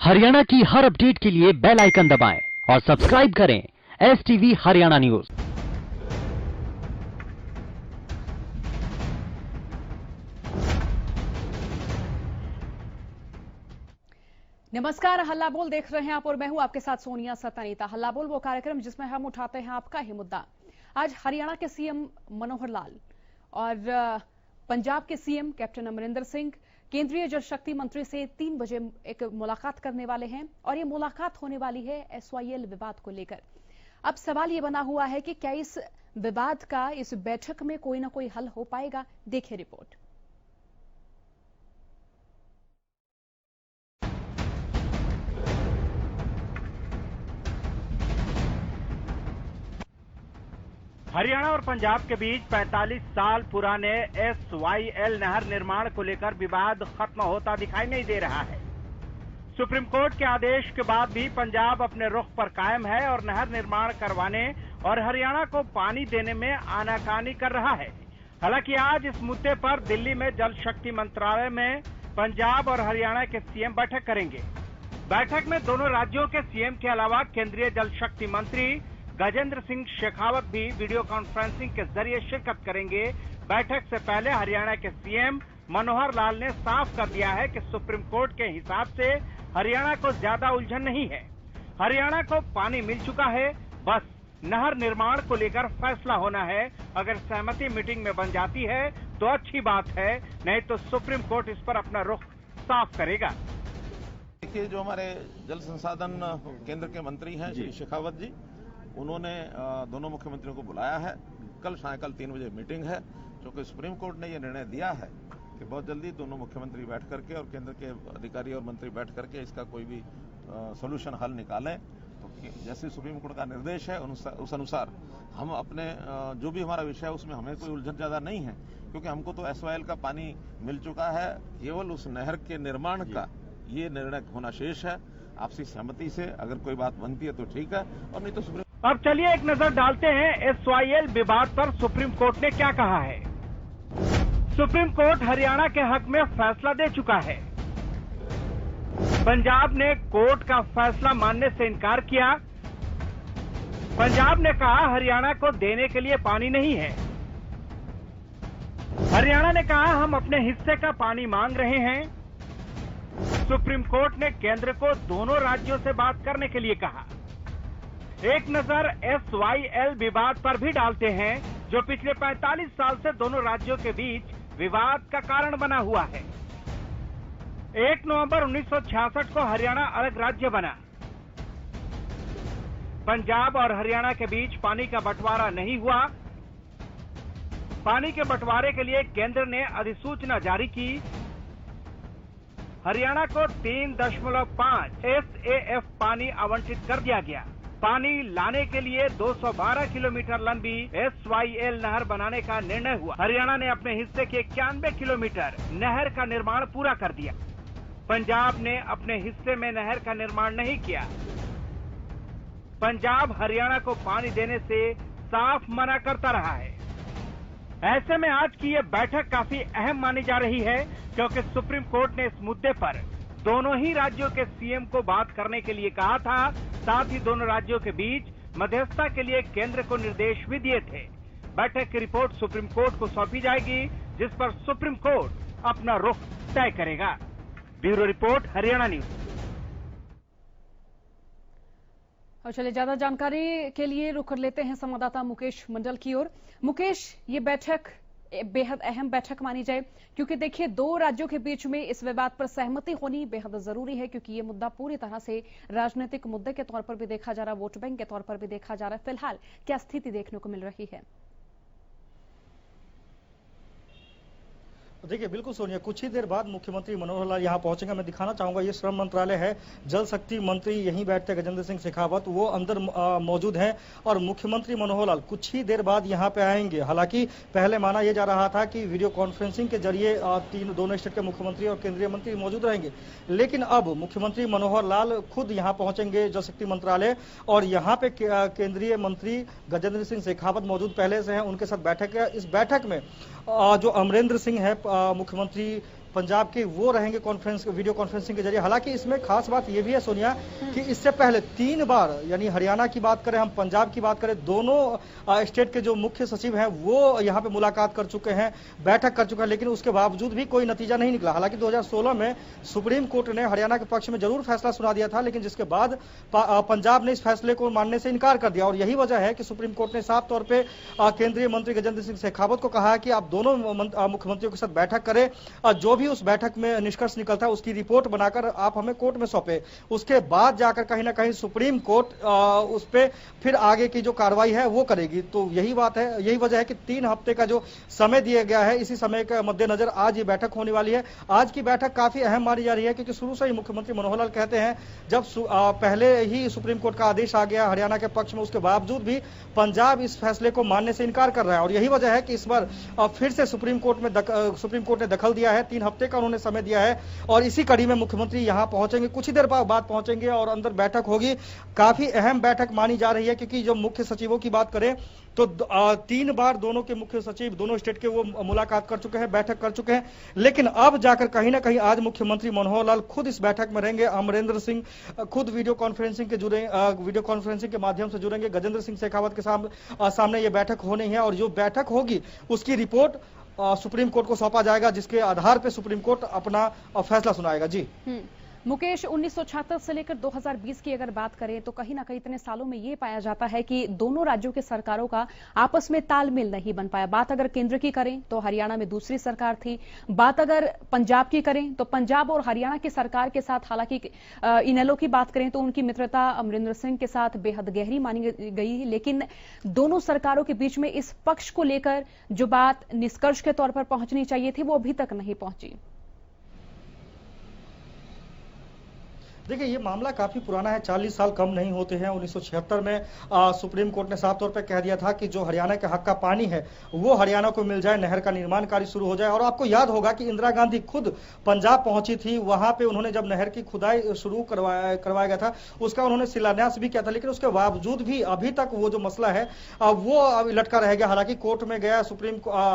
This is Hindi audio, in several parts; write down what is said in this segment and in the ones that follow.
हरियाणा की हर अपडेट के लिए बेल आइकन दबाएं और सब्सक्राइब करें STV हरियाणा न्यूज। नमस्कार, हल्ला बोल देख रहे हैं आप और मैं हूं आपके साथ सोनिया सतानीता। हल्ला बोल वो कार्यक्रम जिसमें हम उठाते हैं आपका ही मुद्दा। आज हरियाणा के सीएम मनोहर लाल और पंजाब के सीएम कैप्टन अमरिंदर सिंह केंद्रीय जल शक्ति मंत्री से 3 बजे एक मुलाकात करने वाले हैं और ये मुलाकात होने वाली है SYL विवाद को लेकर। अब सवाल ये बना हुआ है कि क्या इस विवाद का इस बैठक में कोई ना कोई हल हो पाएगा। देखिए रिपोर्ट। हरियाणा और पंजाब के बीच 45 साल पुराने SYL नहर निर्माण को लेकर विवाद खत्म होता दिखाई नहीं दे रहा है। सुप्रीम कोर्ट के आदेश के बाद भी पंजाब अपने रुख पर कायम है और नहर निर्माण करवाने और हरियाणा को पानी देने में आनाकानी कर रहा है। हालांकि आज इस मुद्दे पर दिल्ली में जल शक्ति मंत्रालय में पंजाब और हरियाणा के सीएम बैठक करेंगे। बैठक में दोनों राज्यों के सीएम के अलावा केंद्रीय जल शक्ति मंत्री गजेंद्र सिंह शेखावत भी वीडियो कॉन्फ्रेंसिंग के जरिए शिरकत करेंगे। बैठक से पहले हरियाणा के सीएम मनोहर लाल ने साफ कर दिया है कि सुप्रीम कोर्ट के हिसाब से हरियाणा को ज्यादा उलझन नहीं है। हरियाणा को पानी मिल चुका है, बस नहर निर्माण को लेकर फैसला होना है। अगर सहमति मीटिंग में बन जाती है तो अच्छी बात है, नहीं तो सुप्रीम कोर्ट इस पर अपना रुख साफ करेगा। देखिए, जो हमारे जल संसाधन केंद्र के मंत्री हैं श्री शेखावत जी, उन्होंने दोनों मुख्यमंत्रियों को बुलाया है। कल सायंकाल 3 बजे मीटिंग है, क्योंकि सुप्रीम कोर्ट ने यह निर्णय दिया है कि बहुत जल्दी दोनों मुख्यमंत्री बैठ करके और केंद्र के अधिकारी और मंत्री बैठ करके इसका कोई भी सॉल्यूशन हल निकालें। तो जैसे सुप्रीम कोर्ट का निर्देश है उस अनुसार हम अपने जो भी हमारा विषय है उसमें हमें कोई उलझन ज्यादा नहीं है, क्योंकि हमको तो SYL का पानी मिल चुका है। केवल उस नहर के निर्माण का ये निर्णय होना शेष है। आपसी सहमति से अगर कोई बात बनती है तो ठीक है, और नहीं तो सुप्रीम। अब चलिए एक नजर डालते हैं SYL विवाद पर सुप्रीम कोर्ट ने क्या कहा है। सुप्रीम कोर्ट हरियाणा के हक में फैसला दे चुका है। पंजाब ने कोर्ट का फैसला मानने से इनकार किया। पंजाब ने कहा हरियाणा को देने के लिए पानी नहीं है। हरियाणा ने कहा हम अपने हिस्से का पानी मांग रहे हैं। सुप्रीम कोर्ट ने केंद्र को दोनों राज्यों से बात करने के लिए कहा। एक नजर SYL विवाद पर भी डालते हैं, जो पिछले 45 साल से दोनों राज्यों के बीच विवाद का कारण बना हुआ है। 1 नवंबर 1966 को हरियाणा अलग राज्य बना। पंजाब और हरियाणा के बीच पानी का बंटवारा नहीं हुआ। पानी के बंटवारे के लिए केंद्र ने अधिसूचना जारी की। हरियाणा को 3.5 SAF पानी आवंटित कर दिया गया। पानी लाने के लिए 212 किलोमीटर लंबी SYL नहर बनाने का निर्णय हुआ। हरियाणा ने अपने हिस्से के 91 किलोमीटर नहर का निर्माण पूरा कर दिया। पंजाब ने अपने हिस्से में नहर का निर्माण नहीं किया। पंजाब हरियाणा को पानी देने से साफ मना करता रहा है। ऐसे में आज की ये बैठक काफी अहम मानी जा रही है, क्योंकि सुप्रीम कोर्ट ने इस मुद्दे पर दोनों ही राज्यों के सीएम को बात करने के लिए कहा था। साथ ही दोनों राज्यों के बीच मध्यस्थता के लिए केंद्र को निर्देश भी दिए थे। बैठक की रिपोर्ट सुप्रीम कोर्ट को सौंपी जाएगी, जिस पर सुप्रीम कोर्ट अपना रुख तय करेगा। Bureau report, Haryana news. और चलिए ज्यादा जानकारी के लिए रुख कर लेते हैं संवाददाता मुकेश मंडल की ओर। मुकेश, ये बैठक बेहद अहम बैठक मानी जाए, क्योंकि देखिए 2 राज्यों के बीच में इस विवाद पर सहमति होनी बेहद जरूरी है, क्योंकि ये मुद्दा पूरी तरह से राजनीतिक मुद्दे के तौर पर भी देखा जा रहा है, वोट बैंक के तौर पर भी देखा जा रहा है। फिलहाल क्या स्थिति देखने को मिल रही है? देखिए, बिल्कुल सोनिया, कुछ ही देर बाद मुख्यमंत्री मनोहर लाल यहाँ पहुंचेंगे। मैं दिखाना चाहूंगा, ये श्रम मंत्रालय है, जल शक्ति मंत्री यहीं बैठते गजेंद्र सिंह शेखावत, वो अंदर मौजूद हैं और मुख्यमंत्री मनोहर लाल कुछ ही देर बाद यहाँ पे आएंगे। हालांकि पहले माना यह जा रहा था कि वीडियो कॉन्फ्रेंसिंग के जरिए दोनों स्टेट के मुख्यमंत्री और केंद्रीय मंत्री मौजूद रहेंगे, लेकिन अब मुख्यमंत्री मनोहर लाल खुद यहाँ पहुंचेंगे जल शक्ति मंत्रालय, और यहाँ पे केंद्रीय मंत्री गजेंद्र सिंह शेखावत मौजूद पहले से हैं, उनके साथ बैठक है। इस बैठक में जो अमरिंदर सिंह है मुख्यमंत्री पंजाब के वो रहेंगे वीडियो कॉन्फ्रेंसिंग के जरिए। हालांकि इसमें खास बात यह भी है सोनिया कि इससे पहले 3 बार, यानी हरियाणा की बात करें, हम पंजाब की बात करें, दोनों स्टेट के जो मुख्य सचिव हैं वो यहाँ पे मुलाकात कर चुके हैं, बैठक कर चुके हैं, लेकिन उसके बावजूद भी कोई नतीजा नहीं निकला। हालांकि 2016 में सुप्रीम कोर्ट ने हरियाणा के पक्ष में जरूर फैसला सुना दिया था, लेकिन जिसके बाद पंजाब ने इस फैसले को मानने से इनकार कर दिया। और यही वजह है कि सुप्रीम कोर्ट ने साफ तौर पर केंद्रीय मंत्री गजेंद्र सिंह शेखावत को कहा कि आप दोनों मुख्यमंत्रियों के साथ बैठक करें और जो भी उस बैठक में निष्कर्ष निकलता है उसकी रिपोर्ट बनाकर आप हमें कोर्ट में सौंपे। उसके बाद जाकर कहीं ना कहीं सुप्रीम कोर्ट उस पे फिर आगे की जो कार्रवाई है वो करेगी। तो यही बात है, यही वजह है कि 3 हफ्ते का जो समय दिया गया है, इसी समय के मद्देनजर आज ये बैठक होने वाली है। आज की बैठक काफी अहम मानी जा रही है क्योंकि शुरू से ही मुख्यमंत्री मनोहर लाल कहते हैं, जब पहले ही सुप्रीम कोर्ट का आदेश आ गया हरियाणा के पक्ष में, उसके बावजूद भी पंजाब इस फैसले को मानने से इनकार कर रहा है। और यही वजह है कि इस बार फिर से सुप्रीम कोर्ट ने दखल दिया है। 3 हफ्ते का उन्होंने समय दिया है और इसी कड़ी में मुख्यमंत्री यहां पहुंचेंगे, कुछ ही देर बाद पहुंचेंगे और अंदर बैठक होगी। काफी अहम बैठक मानी जा रही है क्योंकि जो मुख्य सचिवों की बात करें तो 3 बार दोनों के मुख्य सचिव दोनों स्टेट के वो मुलाकात कर चुके हैं, बैठक कर चुके हैं। लेकिन अब जाकर कहीं ना कहीं आज मुख्यमंत्री मनोहर लाल खुद इस बैठक में रहेंगे। अमरेंद्र सिंह खुद वीडियो कॉन्फ्रेंसिंग के माध्यम से जुड़ेंगे। गजेंद्र सिंह शेखावत के सामने ये बैठक होनी है और जो बैठक होगी उसकी रिपोर्ट सुप्रीम कोर्ट को सौंपा जाएगा, जिसके आधार पर सुप्रीम कोर्ट अपना फैसला सुनाएगा। जी मुकेश, 1976 से लेकर 2020 की अगर बात करें तो कहीं ना कहीं इतने सालों में ये पाया जाता है कि दोनों राज्यों के सरकारों का आपस में तालमेल नहीं बन पाया। बात अगर केंद्र की करें तो हरियाणा में दूसरी सरकार थी, बात अगर पंजाब की करें तो पंजाब और हरियाणा की सरकार के साथ, हालांकि इनेलो की बात करें तो उनकी मित्रता अमरिंदर सिंह के साथ बेहद गहरी मानी गई, लेकिन दोनों सरकारों के बीच में इस पक्ष को लेकर जो बात निष्कर्ष के तौर पर पहुंचनी चाहिए थी वो अभी तक नहीं पहुंची। देखिए, ये मामला काफी पुराना है, 40 साल कम नहीं होते हैं। 1976 में सुप्रीम कोर्ट ने साफ तौर पर कह दिया था कि जो हरियाणा के हक का पानी है वो हरियाणा को मिल जाए, नहर का निर्माण कार्य शुरू हो जाए। और आपको याद होगा कि इंदिरा गांधी खुद पंजाब पहुंची थी, वहां पे उन्होंने जब नहर की खुदाई शुरू करवाया गया था उसका उन्होंने शिलान्यास भी किया था, लेकिन उसके बावजूद भी अभी तक वो जो मसला है वो अभी लटका रह गया। हालांकि कोर्ट में गया,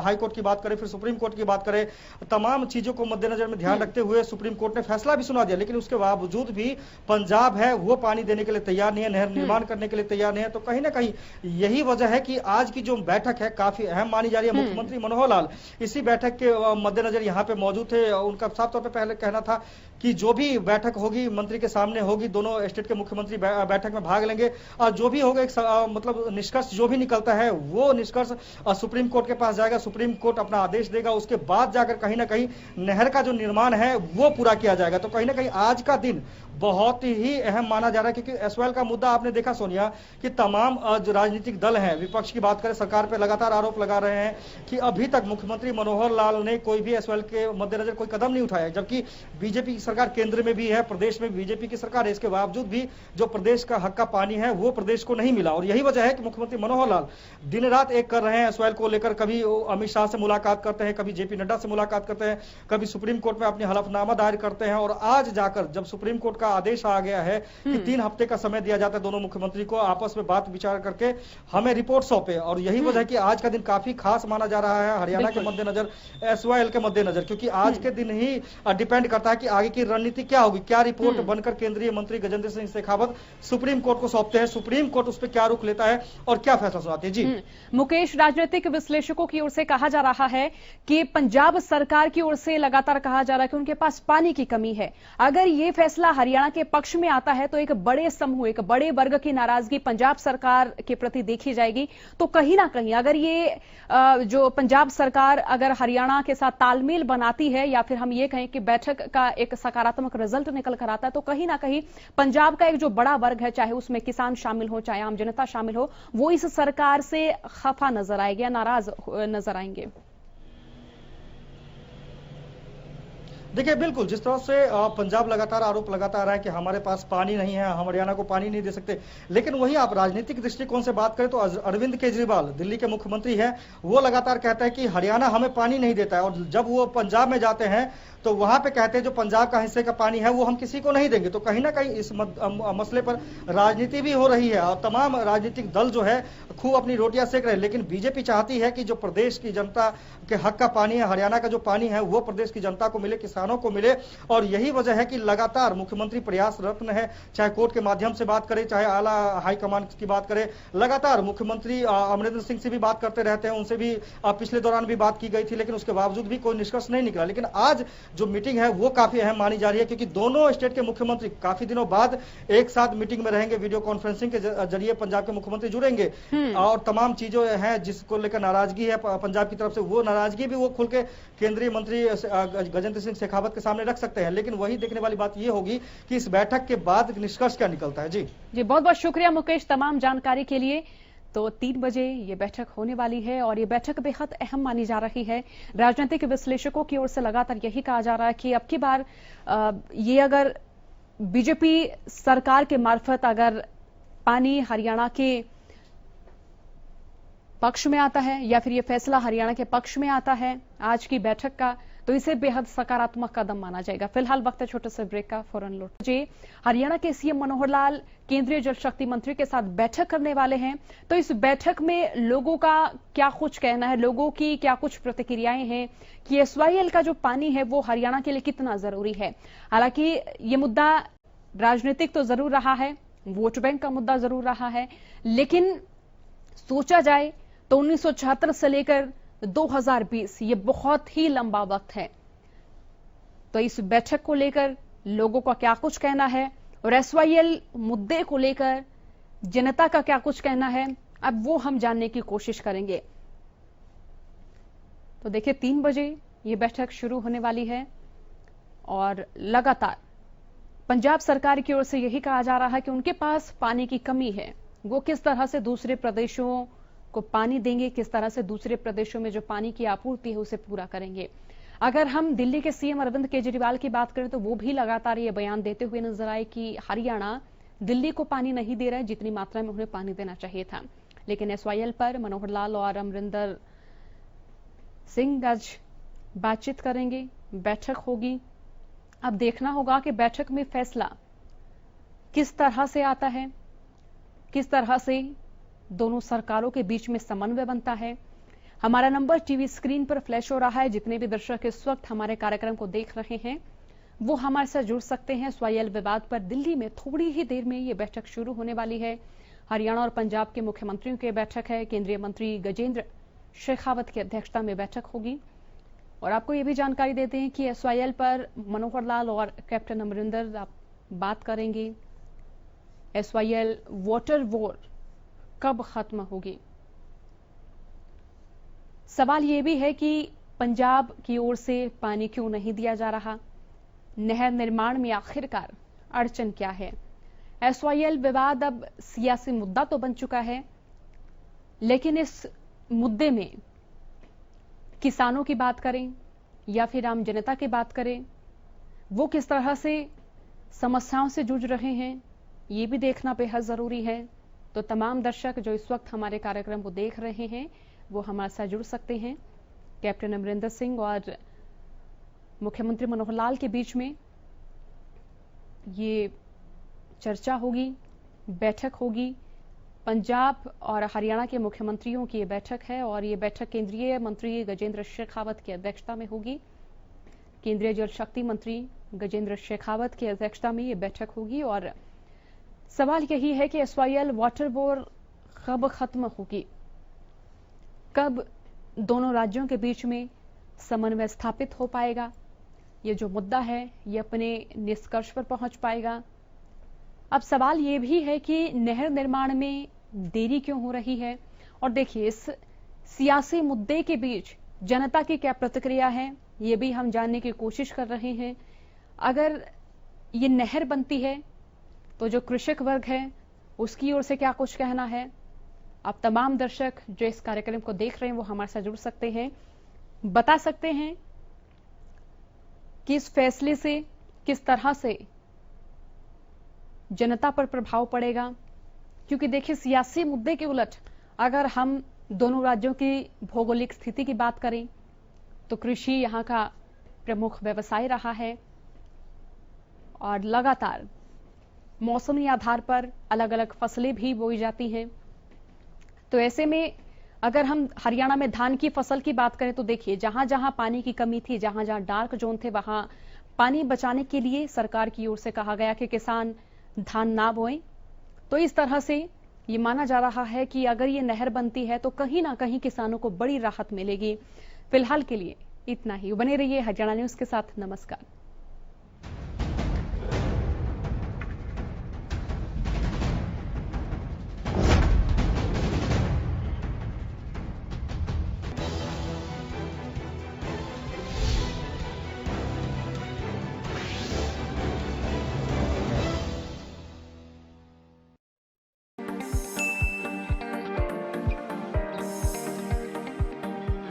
हाई कोर्ट की बात करें, फिर सुप्रीम कोर्ट की बात करें, तमाम चीजों को मद्देनजर में ध्यान रखते हुए सुप्रीम कोर्ट ने फैसला भी सुना दिया, लेकिन उसके बावजूद भी पंजाब है वो पानी देने के लिए तैयार नहीं है, नहर निर्माण करने के लिए तैयार नहीं है। तो कहीं ना कहीं यही वजह है कि आज की जो बैठक है काफी अहम मानी जा रही है। मुख्यमंत्री मनोहर लाल इसी बैठक के मद्देनजर यहाँ पे मौजूद थे। उनका साफ तौर पर पहले कहना था कि जो भी बैठक होगी मंत्री के सामने होगी, दोनों स्टेट के मुख्यमंत्री बैठक में भाग लेंगे और जो भी होगा मतलब निष्कर्ष जो भी निकलता है वो निष्कर्ष सुप्रीम कोर्ट के पास जाएगा, सुप्रीम कोर्ट अपना आदेश देगा, उसके बाद जाकर कहीं ना कहीं नहर का जो निर्माण है वो पूरा किया जाएगा। तो कहीं ना कहीं आज का दिन बहुत ही अहम माना जा रहा है क्योंकि एसवाईएल का मुद्दा आपने देखा सोनिया कि तमाम जो राजनीतिक दल हैं, विपक्ष की बात करें, सरकार पे लगातार आरोप लगा रहे हैं कि अभी तक मुख्यमंत्री मनोहर लाल ने कोई भी एसवाईएल के मद्देनजर कोई कदम नहीं उठाया, जबकि बीजेपी की सरकार केंद्र में भी है, प्रदेश में बीजेपी की सरकार है, इसके बावजूद भी जो प्रदेश का हक का पानी है वो प्रदेश को नहीं मिला। और यही वजह है कि मुख्यमंत्री मनोहर लाल दिन रात एक कर रहे हैं एसवाईएल को लेकर। कभी अमित शाह से मुलाकात करते हैं, कभी जेपी नड्डा से मुलाकात करते हैं, कभी सुप्रीम कोर्ट में अपनी हलफनामा दायर करते हैं। और आज जाकर जब सुप्रीम कोर्ट का आदेश आ गया है कि 3 हफ्ते का समय दिया जाता है दोनों मुख्यमंत्री को आपस में बात विचार करके हमें रिपोर्ट सौंपे, और यही वजह है कि आज का दिन काफी खास माना जा रहा है हरियाणा के मद्देनजर, एसवाईएल के मद्देनजर, क्योंकि आज के दिन ही डिपेंड करता है कि आगे की रणनीति क्या होगी, क्या रिपोर्ट बनकर केंद्रीय मंत्री गजेंद्र सिंह शेखावत सुप्रीम कोर्ट को सौंपते हैं, सुप्रीम कोर्ट उस पर क्या रुख लेता है और क्या फैसला सुनाती है। जी मुकेश, राजनीतिक विश्लेषकों की ओर से कहा जा रहा है कि पंजाब सरकार की ओर से लगातार कहा जा रहा है कि उनके पास पानी की कमी है। अगर ये फैसला हरियाणा के पक्ष में आता है तो एक बड़े समूह, एक बड़े वर्ग की नाराजगी पंजाब सरकार के प्रति देखी जाएगी। तो कहीं ना कहीं अगर ये जो पंजाब सरकार अगर हरियाणा के साथ तालमेल बनाती है, या फिर हम ये कहें कि बैठक का एक सकारात्मक रिजल्ट निकल कर आता है, तो कहीं ना कहीं पंजाब का एक जो बड़ा वर्ग है, चाहे उसमें किसान शामिल हो, चाहे आम जनता शामिल हो, वो इस सरकार से खफा नजर आएगा, नाराज नजर आएंगे। देखिए बिल्कुल, जिस तरह से पंजाब लगातार आरोप लगाता आ रहा है कि हमारे पास पानी नहीं है, हम हरियाणा को पानी नहीं दे सकते, लेकिन वही आप राजनीतिक दृष्टिकोण से बात करें तो अरविंद केजरीवाल दिल्ली के मुख्यमंत्री हैं, वो लगातार कहते हैं कि हरियाणा हमें पानी नहीं देता है, और जब वो पंजाब में जाते हैं तो वहां पे कहते हैं जो पंजाब का हिस्से का पानी है वो हम किसी को नहीं देंगे। तो कहीं ना कहीं इस मसले पर राजनीति भी हो रही है और तमाम राजनीतिक दल जो है खूब अपनी रोटियां सेक रहे हैं, लेकिन बीजेपी चाहती है कि जो प्रदेश की जनता के हक का पानी है, हरियाणा का जो पानी है वो प्रदेश की जनता को मिले, किसानों को मिले। और यही वजह है कि लगातार मुख्यमंत्री प्रयासरत है, चाहे कोर्ट के माध्यम से बात करें, चाहे आला हाईकमान की बात करें, लगातार मुख्यमंत्री अमरिंदर सिंह से भी बात करते रहते हैं, उनसे भी पिछले दौरान भी बात की गई थी, लेकिन उसके बावजूद भी कोई निष्कर्ष नहीं निकला। लेकिन आज जो मीटिंग है वो काफी अहम मानी जा रही है, क्योंकि दोनों स्टेट के मुख्यमंत्री काफी दिनों बाद एक साथ मीटिंग में रहेंगे, वीडियो कॉन्फ्रेंसिंग के जरिए पंजाब के मुख्यमंत्री जुड़ेंगे और तमाम चीजें हैं जिसको लेकर नाराजगी है पंजाब की तरफ से, वो नाराजगी भी वो खुल के केंद्रीय मंत्री गजेंद्र सिंह शेखावत के सामने रख सकते हैं। लेकिन वही देखने वाली बात ये होगी कि इस बैठक के बाद निष्कर्ष क्या निकलता है। जी बहुत बहुत शुक्रिया मुकेश तमाम जानकारी के लिए। तो 3 बजे ये बैठक होने वाली है और ये बैठक बेहद अहम मानी जा रही है। राजनीतिक विश्लेषकों की ओर से लगातार यही कहा जा रहा है कि अब की बार ये अगर बीजेपी सरकार के मार्फत अगर पानी हरियाणा के पक्ष में आता है या फिर ये फैसला हरियाणा के पक्ष में आता है आज की बैठक का, तो इसे बेहद सकारात्मक कदम माना जाएगा। फिलहाल वक्त है छोटे से ब्रेक का, फौरन लौट। जी, हरियाणा के सीएम मनोहर लाल केंद्रीय जल शक्ति मंत्री के साथ बैठक करने वाले हैं, तो इस बैठक में लोगों का क्या कुछ कहना है, लोगों की क्या कुछ प्रतिक्रियाएं हैं कि एसवाईएल का जो पानी है वो हरियाणा के लिए कितना जरूरी है। हालांकि ये मुद्दा राजनीतिक तो जरूर रहा है, वोट बैंक का मुद्दा जरूर रहा है, लेकिन सोचा जाए तो 1976 से लेकर 2020 ये बहुत ही लंबा वक्त है। तो इस बैठक को लेकर लोगों का क्या कुछ कहना है और एसवाईएल मुद्दे को लेकर जनता का क्या कुछ कहना है, अब वो हम जानने की कोशिश करेंगे। तो देखिए 3 बजे ये बैठक शुरू होने वाली है और लगातार पंजाब सरकार की ओर से यही कहा जा रहा है कि उनके पास पानी की कमी है, वो किस तरह से दूसरे प्रदेशों को पानी देंगे, किस तरह से दूसरे प्रदेशों में जो पानी की आपूर्ति है उसे पूरा करेंगे। अगर हम दिल्ली के सीएम अरविंद केजरीवाल की बात करें तो वो भी लगातार ये बयान देते हुए नजर आए कि हरियाणा दिल्ली को पानी नहीं दे रहा है जितनी मात्रा में उन्हें पानी देना चाहिए था। लेकिन एसवाईएल पर मनोहर लाल और अमरिंदर सिंह आज बातचीत करेंगे, बैठक होगी। अब देखना होगा कि बैठक में फैसला किस तरह से आता है, किस तरह से दोनों सरकारों के बीच में समन्वय बनता है। हमारा नंबर टीवी स्क्रीन पर फ्लैश हो रहा है, जितने भी दर्शक इस वक्त हमारे कार्यक्रम को देख रहे हैं वो हमारे साथ जुड़ सकते हैं। एसवाईएल विवाद पर दिल्ली में थोड़ी ही देर में ये बैठक शुरू होने वाली है। हरियाणा और पंजाब के मुख्यमंत्रियों की बैठक है, केंद्रीय मंत्री गजेंद्र शेखावत की अध्यक्षता में बैठक होगी। और आपको ये भी जानकारी देते हैं कि एसवाईएल पर मनोहर लाल और कैप्टन अमरिंदर बात करेंगे। एसवाईएल वाटर वॉर कब खत्म होगी? सवाल यह भी है कि पंजाब की ओर से पानी क्यों नहीं दिया जा रहा, नहर निर्माण में आखिरकार अड़चन क्या है। एसवाईएल विवाद अब सियासी मुद्दा तो बन चुका है, लेकिन इस मुद्दे में किसानों की बात करें या फिर आम जनता की बात करें, वो किस तरह से समस्याओं से जूझ रहे हैं, ये भी देखना बेहद जरूरी है। तो तमाम दर्शक जो इस वक्त हमारे कार्यक्रम को देख रहे हैं वो हमारे साथ जुड़ सकते हैं। कैप्टन अमरिंदर सिंह और मुख्यमंत्री मनोहर लाल के बीच में ये चर्चा होगी, बैठक होगी। पंजाब और हरियाणा के मुख्यमंत्रियों की ये बैठक है और ये बैठक केंद्रीय मंत्री गजेंद्र शेखावत की अध्यक्षता में होगी। केंद्रीय जल शक्ति मंत्री गजेंद्र शेखावत की अध्यक्षता में ये बैठक होगी और सवाल यही है कि एसवाईएल वाटर वॉर कब खत्म होगी, कब दोनों राज्यों के बीच में समन्वय स्थापित हो पाएगा, ये जो मुद्दा है ये अपने निष्कर्ष पर पहुंच पाएगा। अब सवाल ये भी है कि नहर निर्माण में देरी क्यों हो रही है। और देखिए इस सियासी मुद्दे के बीच जनता की क्या प्रतिक्रिया है ये भी हम जानने की कोशिश कर रहे हैं। अगर ये नहर बनती है तो जो कृषक वर्ग है उसकी ओर से क्या कुछ कहना है। अब तमाम दर्शक जो इस कार्यक्रम को देख रहे हैं वो हमारे साथ जुड़ सकते हैं, बता सकते हैं कि इस फैसले से किस तरह से जनता पर प्रभाव पड़ेगा, क्योंकि देखिए सियासी मुद्दे के उलट अगर हम दोनों राज्यों की भौगोलिक स्थिति की बात करें तो कृषि यहां का प्रमुख व्यवसाय रहा है और लगातार मौसमी आधार पर अलग अलग फसलें भी बोई जाती हैं। तो ऐसे में अगर हम हरियाणा में धान की फसल की बात करें तो देखिए जहां जहां पानी की कमी थी, जहां जहां डार्क जोन थे, वहां पानी बचाने के लिए सरकार की ओर से कहा गया कि किसान धान ना बोएं। तो इस तरह से ये माना जा रहा है कि अगर ये नहर बनती है तो कहीं ना कहीं किसानों को बड़ी राहत मिलेगी। फिलहाल के लिए इतना ही। बने रहिए हरियाणा न्यूज के साथ। नमस्कार।